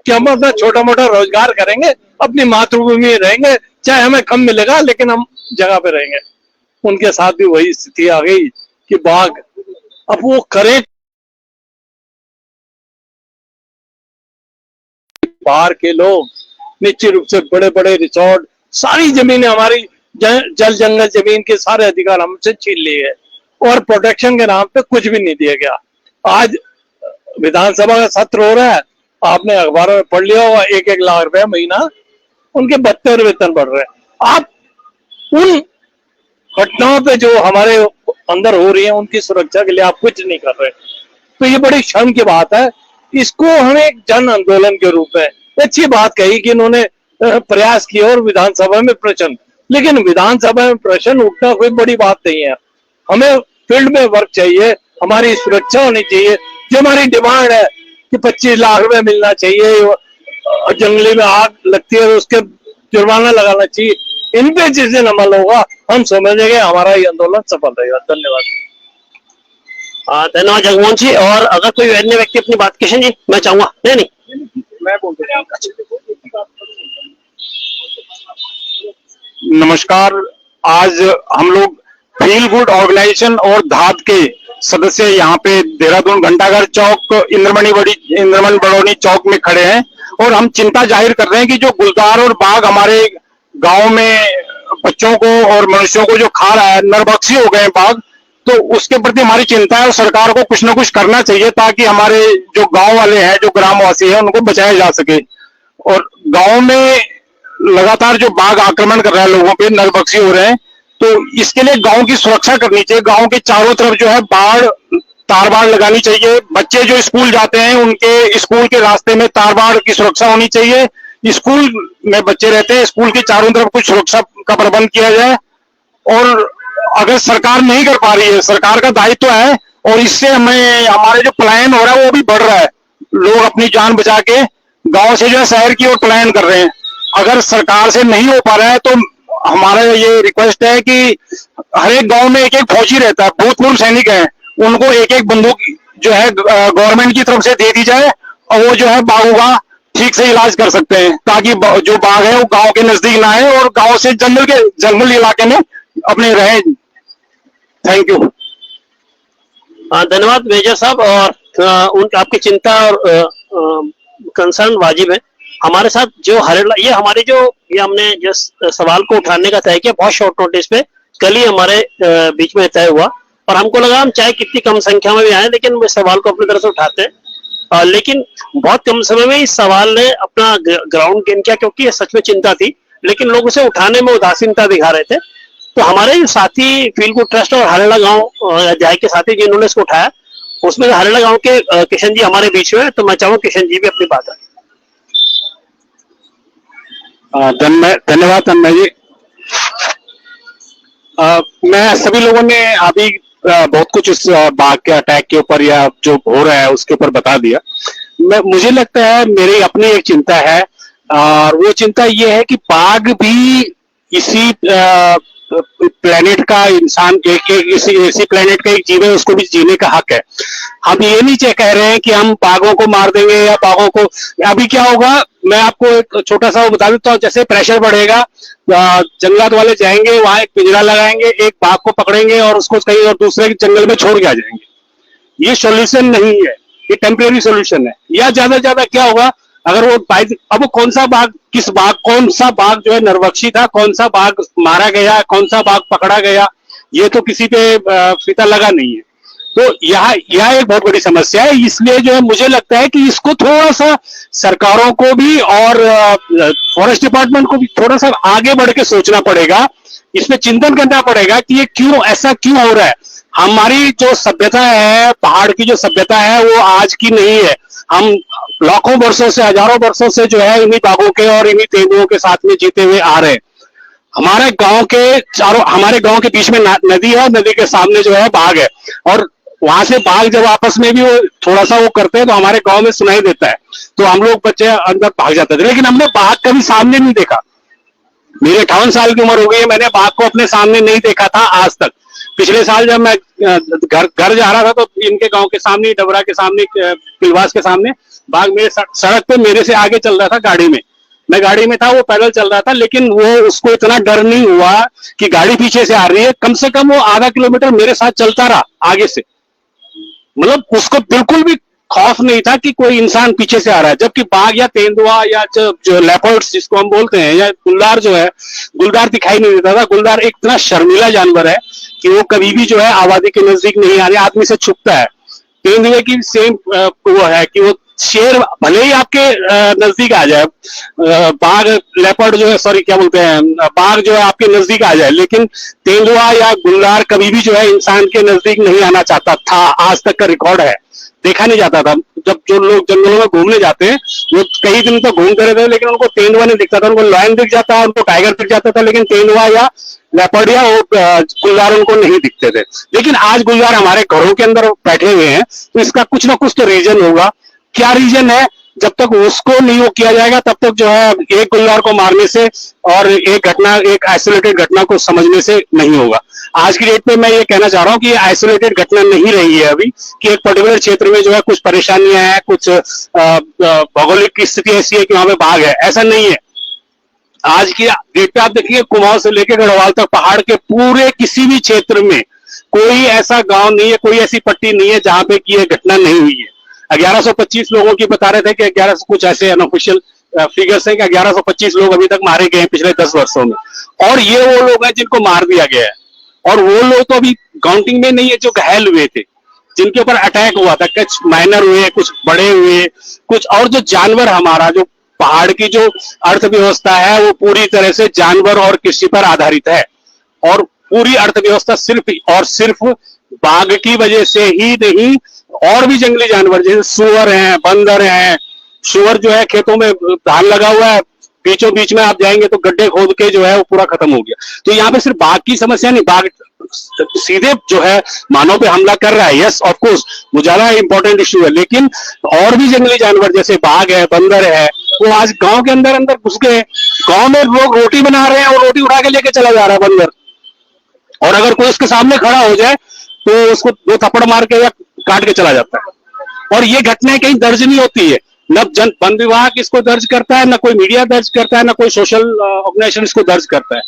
कि हम अपना छोटा मोटा रोजगार करेंगे, अपनी मातृभूमि में रहेंगे, चाहे हमें कम मिलेगा लेकिन हम जगह पे रहेंगे। उनके साथ भी वही स्थिति आ गई कि बाघ, अब वो करे, बाहर के लोग निश्चित रूप से बड़े बड़े रिसोर्ट, सारी जमीनें हमारी जल जंगल जमीन के सारे अधिकार हमसे छीन लिए हैं। और प्रोटेक्शन के नाम पे कुछ भी नहीं दिया गया। आज विधानसभा का सत्र हो रहा है, आपने अखबारों में पढ़ लिया होगा, 1-1 लाख रुपया महीना उनके 72 वेतन बढ़ रहे हैं। आप उन घटनाओं पे जो हमारे अंदर हो रही है उनकी सुरक्षा के लिए आप कुछ नहीं कर रहे। तो ये बड़ी शर्म की बात है। इसको हमें एक जन आंदोलन के रूप में, अच्छी बात कही कि इन्होंने प्रयास किया और विधानसभा में प्रश्न, लेकिन विधानसभा में प्रश्न उठना कोई बड़ी बात नहीं है। हमें फील्ड में वर्क चाहिए, हमारी सुरक्षा होनी चाहिए। जो हमारी डिमांड है कि 25 लाख रुपए मिलना चाहिए, जंगली में आग लगती है तो उसके जुर्माना लगाना चाहिए, इन पे जिस दिन अमल होगा हम समझेंगे हमारा ये आंदोलन सफल रहेगा। धन्यवाद। धन्यवाद जगमोहन जी। और अगर कोई अन्य व्यक्ति अपनी बात, किशन जी मैं चाहूंगा, नहीं मैं बोलता हूँ। नमस्कार। आज हम लोग फील गुड ऑर्गेनाइजेशन और धाद के सदस्य यहाँ पे देहरादून घंटाघर चौक, इंद्रमणि बड़ौनी चौक में खड़े हैं और हम चिंता जाहिर कर रहे हैं कि जो गुलदार और बाघ हमारे गांव में बच्चों को और मनुष्यों को जो खा रहा है, नरभक्षी हो गए बाघ, तो उसके प्रति हमारी चिंता है और सरकार को कुछ ना कुछ करना चाहिए ताकि हमारे जो गांव वाले हैं, जो ग्रामवासी हैं, उनको बचाया जा सके। और गांव में लगातार जो बाघ आक्रमण कर रहा है लोगों पे, नरभक्षी हो रहे हैं, तो इसके लिए गांव की सुरक्षा करनी चाहिए। गांव के चारों तरफ जो है बाढ़ तार बाड़ लगानी चाहिए। बच्चे जो स्कूल जाते हैं उनके स्कूल के रास्ते में तार बाड़ की सुरक्षा होनी चाहिए। स्कूल में बच्चे रहते हैं, स्कूल के चारों तरफ कुछ सुरक्षा का प्रबंध किया जाए। और अगर सरकार नहीं कर पा रही है, सरकार का दायित्व है, और इससे हमें हमारे जो पलायन हो रहा है वो भी बढ़ रहा है। लोग अपनी जान बचा के गांव से जो है शहर की ओर पलायन कर रहे हैं। अगर सरकार से नहीं हो पा रहा है तो हमारा ये रिक्वेस्ट है कि हर एक गांव में एक एक फौजी रहता है, भूतपूर्व सैनिक है, उनको एक एक बंदूक जो है गवर्नमेंट की तरफ से दे दी जाए, और वो जो है बाघों का ठीक से इलाज कर सकते हैं, ताकि जो बाघ है वो गांव के नजदीक ना आए और गांव से जंगल इलाके में अपने रहे। Thank you. धन्यवाद मेजर साहब। और उनकी आपकी चिंता और कंसर्न वाजिब है। हमारे साथ जो हरेला, ये हमारे जो ये हमने जिस सवाल को उठाने का तय किया बहुत शॉर्ट नोटिस पे, कल ही हमारे बीच में तय हुआ, और हमको लगा हम चाहे कितनी कम संख्या में भी आए लेकिन इस सवाल को अपनी तरफ से उठाते हैं। लेकिन बहुत कम समय में इस सवाल ने अपना ग्राउंड गेन किया, क्योंकि ये सच में चिंता थी, लेकिन लोग उसे उठाने में उदासीनता दिखा रहे थे। तो हमारे साथी फील गुड ट्रस्ट और हरेला गांव अध्याय के साथी जिन्होंने इसको उठाया, उसमें हरेला गांव के किशन जी हमारे बीच में, तो मैं चाहूँ किशन जी भी अपनी बात है। धन्यवाद तन्मय जी। मैं सभी लोगों ने अभी बहुत कुछ इस बाघ के अटैक के ऊपर या जो हो रहा है उसके ऊपर बता दिया। मुझे लगता है मेरी अपनी एक चिंता है, और वो चिंता ये है कि बाघ भी इसी प्लेनेट का इंसान, इसी प्लेनेट का एक जीव है, उसको भी जीने का हक है। हम ये नहीं कह रहे हैं कि हम बाघों को मार देंगे या बाघों को। अभी क्या होगा, मैं आपको एक छोटा सा वो बता देता हूँ। जैसे प्रेशर बढ़ेगा, जंगलात वाले जाएंगे वहां, एक पिंजरा लगाएंगे, एक बाघ को पकड़ेंगे और उसको कहीं और दूसरे जंगल में छोड़ के आ जाएंगे। ये सोल्यूशन नहीं है, ये टेम्परेरी सोल्यूशन है। या ज्यादा क्या होगा, अगर वो अब वो कौन सा बाघ जो है नरभक्षी था, कौन सा बाघ मारा गया, कौन सा बाघ पकड़ा गया, ये तो किसी पे फीता लगा नहीं है। तो यह एक बहुत बड़ी समस्या है। इसलिए जो है मुझे लगता है कि इसको थोड़ा सा सरकारों को भी और फॉरेस्ट डिपार्टमेंट को भी थोड़ा सा आगे बढ़ के सोचना पड़ेगा, इसमें चिंतन करना पड़ेगा कि ये ऐसा क्यों हो रहा है। हमारी जो सभ्यता है, पहाड़ की जो सभ्यता है, वो आज की नहीं है। हम लाखों वर्षों से, हजारों वर्षों से जो है इन्हीं बाघों के और इन्हीं तेंदुओं के साथ में जीते हुए आ रहे हैं। हमारे गांव के बीच में नदी है, और नदी के सामने जो है बाघ है, और वहां से बाघ जब आपस में भी वो थोड़ा सा वो करते हैं तो हमारे गांव में सुनाई देता है, तो हम लोग बच्चे अंदर भाग जाते थे। लेकिन हमने बाघ कभी सामने नहीं देखा। मेरी 58 साल की उम्र हो गई है, मैंने बाघ को अपने सामने नहीं देखा था आज तक। पिछले साल जब मैं घर जा रहा था तो इनके गांव के सामने, डबरा के सामने, पिलवास के सामने बाघ मेरे सड़क पे मेरे से आगे चल रहा था गाड़ी में। मैं गाड़ी में था, वो पैदल चल रहा था, लेकिन वो उसको इतना डर नहीं हुआ कि गाड़ी पीछे से आ रही है। कम से कम वो आधा किलोमीटर मेरे साथ चलता रहा आगे से। मतलब उसको बिल्कुल भी खौफ नहीं था कि कोई इंसान पीछे से आ रहा है। जबकि बाघ या तेंदुआ या जो लेपर्ड्स जिसको हम बोलते हैं, या गुलदार जो है, गुलदार दिखाई नहीं देता था। गुलदार एक इतना शर्मीला जानवर है कि वो कभी भी जो है आबादी के नजदीक नहीं आने, आदमी से छुपता है। तेंदुए की सेम वो है कि वो शेर भले ही आपके नजदीक आ जाए, बाघ लेपर्ड जो है, सॉरी क्या बोलते हैं, बाघ जो है आपके नजदीक आ जाए, लेकिन तेंदुआ या गुलदार कभी भी जो है इंसान के नजदीक नहीं आना चाहता था। आज तक का रिकॉर्ड है, देखा नहीं जाता था। जब जो लोग जंगलों में घूमने जाते हैं वो कई दिन तक घूमते रहते थे, लेकिन उनको तेंदुआ नहीं दिखता था। उनको लायन दिख जाता, उनको टाइगर दिख जाता था, लेकिन तेंदुआ या लेपर्ड या गुलदार उनको नहीं दिखते थे। लेकिन आज गुलदार हमारे घरों के अंदर बैठे हुए हैं, तो इसका कुछ ना कुछ तो रीजन होगा। क्या रीजन है, जब तक उसको नहीं वो किया जाएगा तब तक जो है एक गुलदार को मारने से और एक आइसोलेटेड घटना को समझने से नहीं होगा। आज की डेट पे मैं ये कहना चाह रहा हूँ कि आइसोलेटेड घटना नहीं रही है अभी, कि एक पर्टिकुलर क्षेत्र में जो है कुछ परेशानियां हैं, कुछ भौगोलिक स्थिति ऐसी है कि वहां पे बाघ है, ऐसा नहीं है। आज की डेट पे आप देखिए, कुमाऊं से लेकर गढ़वाल तक पहाड़ के पूरे किसी भी क्षेत्र में कोई ऐसा गांव नहीं है, कोई ऐसी पट्टी नहीं है जहां पे की यह घटना नहीं हुई है। 1125 लोगों की बता रहे थे कि 1100 कुछ ऐसे अनऑफिशियल फिगर्स हैं कि 1125 लोग अभी तक मारे गए हैं पिछले 10 वर्षों में। और ये वो लोग हैं जिनको मार दिया गया है, और वो लोग तो अभी काउंटिंग में नहीं है जो घायल हुए थे, जिनके ऊपर अटैक हुआ था। कुछ माइनर हुए, कुछ बड़े हुए, कुछ और जो जानवर हमारा जो पहाड़ की जो अर्थव्यवस्था है वो पूरी तरह से जानवर और कृषि पर आधारित है, और पूरी अर्थव्यवस्था सिर्फ और सिर्फ बाघ की वजह से ही नहीं, और भी जंगली जानवर जैसे सुअर हैं, बंदर हैं। सुअर जो है खेतों में धान लगा हुआ है, बीचों बीच में आप जाएंगे तो गड्ढे खोद के जो है वो पूरा खत्म हो गया। तो यहाँ पे सिर्फ बाघ की समस्या नहीं, बाघ सीधे जो है मानव पे हमला कर रहा है, यस ऑफ कोर्स वो ज्यादा इंपॉर्टेंट इश्यू है, लेकिन और भी जंगली जानवर जैसे बाघ है, बंदर है, वो आज गांव के अंदर अंदर घुस गए। गांव में लोग रोटी बना रहे हैं और रोटी उठा के लेके चला जा रहा है बंदर, और अगर कोई उसके सामने खड़ा हो जाए तो उसको 2 थप्पड़ मार के या काट के चला जाता है। और ये घटनाएं कहीं दर्ज नहीं होती है, न वन विभाग इसको दर्ज करता है, न कोई मीडिया दर्ज करता है, न कोई सोशल ऑर्गेनाइजेशन इसको दर्ज करता है।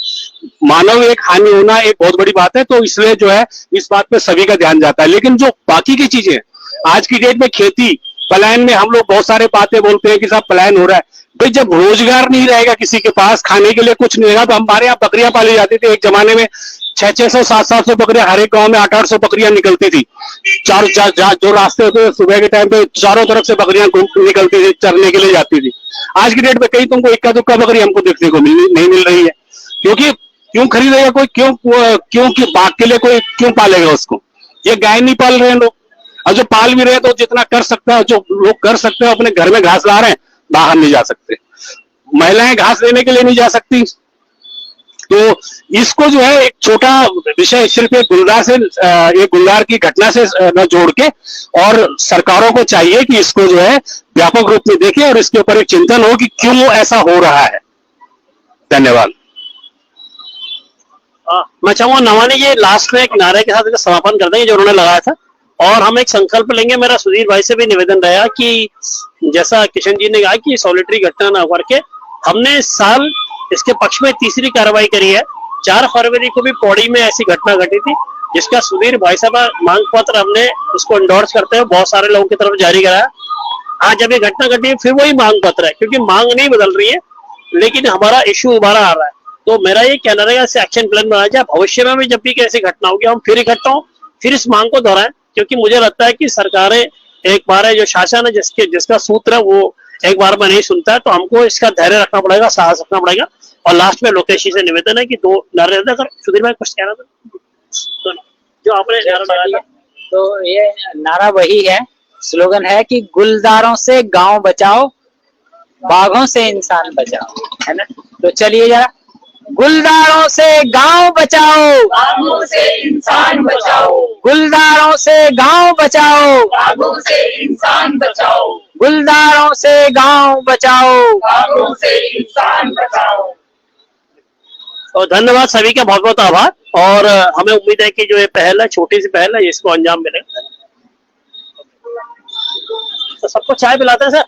मानव एक हानि होना एक बहुत बड़ी बात है, तो इसलिए जो है इस बात पे सभी का ध्यान जाता है। लेकिन जो बाकी की चीजें आज की डेट में खेती पलायन में हम लोग बहुत सारे बातें बोलते हैं कि साहब पलायन हो रहा है, भाई जब रोजगार नहीं रहेगा किसी के पास, खाने के लिए कुछ नहीं रहेगा। तो हमारे यहाँ बकरियां पाली जाती थी एक जमाने में, 600 700 बकरियां, हर एक गांव में 800 बकरियां निकलती थी। जो रास्ते होते थे सुबह के टाइम पे चारों तरफ से बकरियां निकलती थी, चरने के लिए जाती थी। आज की डेट में कहीं तुमको इक्का दुक्का बकरी हमको देखने को नहीं मिल रही है, क्योंकि क्यों खरीदेगा कोई, क्यों बाघ के लिए कोई क्यों पालेगा उसको। ये गाय नहीं पाल रहे हैं लोग, और जो पाल भी रहे हैं तो जितना कर सकता है, जो लोग कर सकते हैं अपने घर में घास ला रहे हैं, बाहर नहीं जा सकते। महिलाएं घास लेने के लिए नहीं जा सकती। तो इसको जो है एक छोटा विषय सिर्फ एक गुलदार की घटना से न जोड़ के, और सरकारों को चाहिए कि इसको जो है व्यापक रूप में देखें और इसके ऊपर एक चिंतन हो कि क्यों ऐसा हो रहा है। धन्यवाद। मैं चाहूंगा नवानी जी लास्ट में एक नारे के साथ इसका समापन कर देंगे जो उन्होंने लगाया था, और हम एक संकल्प लेंगे। मेरा सुधीर भाई से भी निवेदन रहा कि जैसा किशन जी ने कहा कि सॉलिटरी घटना ना करके, हमने इस साल इसके पक्ष में तीसरी कार्रवाई करी है। 4 फरवरी को भी पौड़ी में ऐसी घटना घटी थी, जिसका सुधीर भाई साहब मांग पत्र हमने उसको एंडोर्स करते हुए बहुत सारे लोगों की तरफ जारी कराया। आज जब ये घटना घटी है फिर वही मांग पत्र है, क्योंकि मांग नहीं बदल रही है लेकिन हमारा इश्यू दोबारा आ रहा है। तो मेरा ये कहना रहेगा ऐसे एक्शन प्लान बनाया जाए, भविष्य में भी जब भी कैसी घटना होगी हम फिर इकट्ठा हो, फिर इस मांग को दोहराएं। क्योंकि मुझे लगता है कि सरकारें एक बार है जो शासन है जिसका सूत्र है वो एक बार में नहीं सुनता है, तो हमको इसका धैर्य रखना पड़ेगा, साहस रखना पड़ेगा। और लास्ट में लोकेश जी से निवेदन है कि 2 नारे अगर सुधीर भाई कुछ कहना था तो जो आपने नारा लगाया था। तो ये नारा वही है, स्लोगन है कि गुलदारों से गांव बचाओ, बाघों से इंसान बचाओ, है ना। तो चलिए जरा, गुलदारों से गांव बचाओ, बाघों से इंसान बचाओ, गुलदारों से गांव बचाओ, बाघों से इंसान बचाओ, गुलदारों से गांव बचाओ, बाघों से इंसान बचाओ। और धन्यवाद सभी का, बहुत बहुत आभार। और हमें उम्मीद है कि जो ये पहल है, छोटी सी पहल है, इसको अंजाम मिलेगा। तो सबको चाय पिलाते हैं सर।